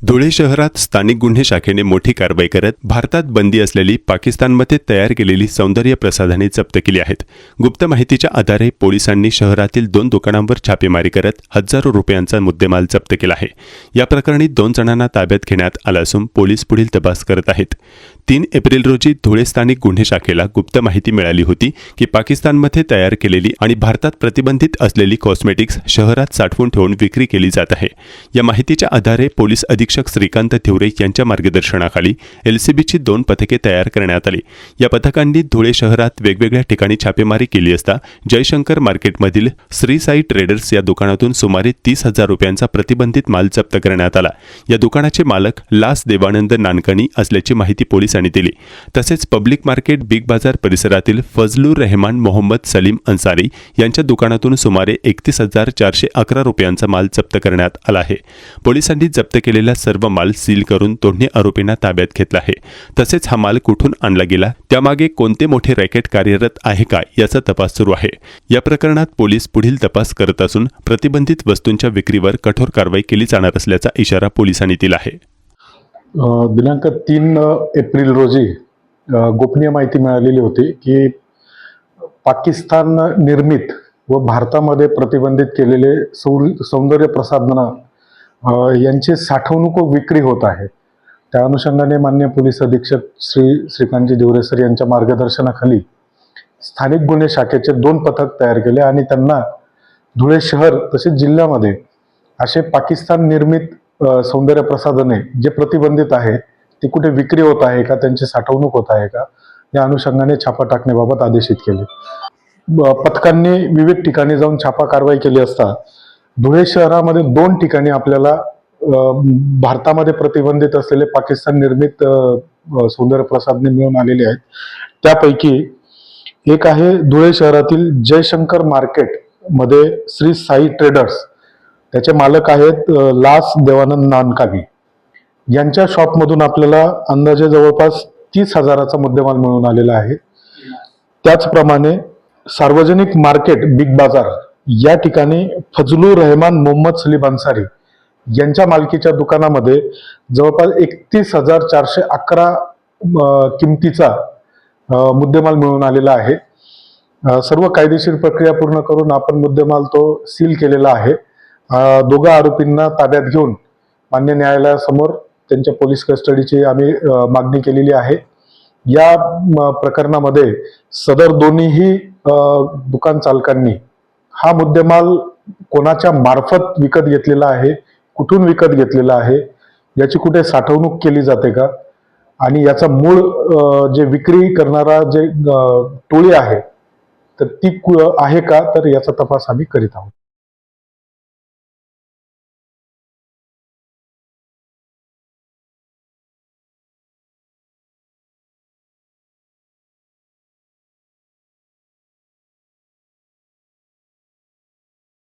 धुळे शहरात स्थानिक गुन्हे शाखेने मोठी कारवाई करत भारतात बंदी असलेली पाकिस्तानमध्ये तयार केलेली सौंदर्य प्रसाधने जप्त केली आहेत। गुप्त माहितीच्या आधारे पोलिसांनी शहरातील 2 दुकानांवर छापेमारी करत हजारो रुपयांचा मुद्देमाल जप्त केला आहे। या प्रकरणी 2 जणांना ताब्यात घेण्यात आलं असून पोलीस पुढील तपास करत आहेत। 3 एप्रिल रोजी धुळे स्थानिक गुन्हे शाखेला गुप्त माहिती मिळाली होती की पाकिस्तानमध्ये तयार केलेली आणि भारतात प्रतिबंधित असलेली कॉस्मेटिक्स शहरात साठवून ठेवून विक्री केली जात आहे। या माहितीच्या आधारे पोलीस अधीक्षक श्रीकांत थिवरे यांच्या मार्गदर्शनाखाली एलसीबीची 2 पथके तयार करण्यात आली। या पथकांनी धुळे शहरात वेगवेगळ्या ठिकाणी छापेमारी केली असता जयशंकर मार्केटमधील श्री साई ट्रेडर्स या दुकानातून सुमारे 30,000 रुपयांचा प्रतिबंधित माल जप्त करण्यात आला। या दुकानाचे मालक लास देवानंद नानकणी असल्याची माहिती पोलिसांनी दिली। तसेच पब्लिक मार्केट बिग बाजार परिसरातील फजलुर रहमान मोहम्मद सलीम अन्सारी यांच्या दुकानातून सुमारे 31,411 रुपयांचा माल जप्त करण्यात आला आहे। पोलिसांनी जप्त केलेला सर्व माल सील करून दोन्ही आरोपींना ताब्यात घेतला आहे। तसेच हा माल कुठून आणला गेला, त्यामागे कोणते मोठे रॅकेट कार्यरत आहे का याचा तपास सुरू आहे। या प्रकरणात पोलीस पुढील तपास करत असून प्रतिबंधित वस्तूंच्या विक्रीवर कठोर कारवाई केली जाणार असल्याचा इशारा पोलिसांनी दिला आहे। दिनांक 3 एप्रिल रोजी गोपनीय माहिती मिळालेली होती की पाकिस्तान निर्मित व भारतामध्ये प्रतिबंधित केलेले सौंदर्य प्रसाधनं यांची साठवणूक व विक्री होत आहे। त्या अनुषंगाने माननीय पोलीस अधीक्षक श्रीकांतजी थिवरे सर यांच्या मार्गदर्शनाखाली स्थानिक गुन्हे शाखेचे 2 पथक तयार केले आणि त्यांना धुळे शहर तसेच जिल्ह्यामध्ये असे पाकिस्तान निर्मित सौंदर्य प्रसाधने जे प्रतिबंधित आहेत ती कुठे विक्री होत आहे का, त्यांची साठवणूक होत आहे का, या अनुषंगाने छापा टाकण्याबाबत आदेशित केले। पथकांनी विविध ठिकाणी जाऊन छापा कारवाई केली असता धुळे शहरामध्ये 2 ठिकाणी आपल्याला भारतामध्ये प्रतिबंधित असलेले पाकिस्तान निर्मित सौंदर्य प्रसाधने मिळून आलेली आहेत। त्यापैकी एक आहे धुळे शहरातील जयशंकर मार्केट मध्ये श्री साई ट्रेडर्स, त्याचे मालक आहेत लास देवानंद नानकानी। यांच्या शॉपमधून आपल्याला अंदाजे जवळपास 30,000चा मुद्देमाल मिळून आलेला आहे। त्याचप्रमाणे सार्वजनिक मार्केट बिग बाजार या ठिकाणी फजलुर रहमान मोहम्मद सलीम अन्सारी यांच्या मालकीच्या दुकानामध्ये जवळपास 31,411 किमतीचा मुद्देमाल मिळून आलेला आहे। सर्व कायदेशीर प्रक्रिया पूर्ण करून आपण मुद्देमाल तो सील केलेला आहे। 2 आरोपींना ताब्यात घेऊन मान्य न्यायालयासमोर त्यांच्या पोलीस कस्टडीची आम्ही मागणी केलेली आहे। या प्रकरणामध्ये सदर दोन्ही दुकान चालकांनी हा मुद्देमाल कोणाच्या मार्फत विकत घेतलेला आहे, कुठून विकत घेतलेला आहे, याची कुठे साठवणूक केली जाते का, आणि याचा मूळ जे विक्री करणारा जे टोळी आहे तर ती आहे का, तर याचा तपास आम्ही करीत आहोत।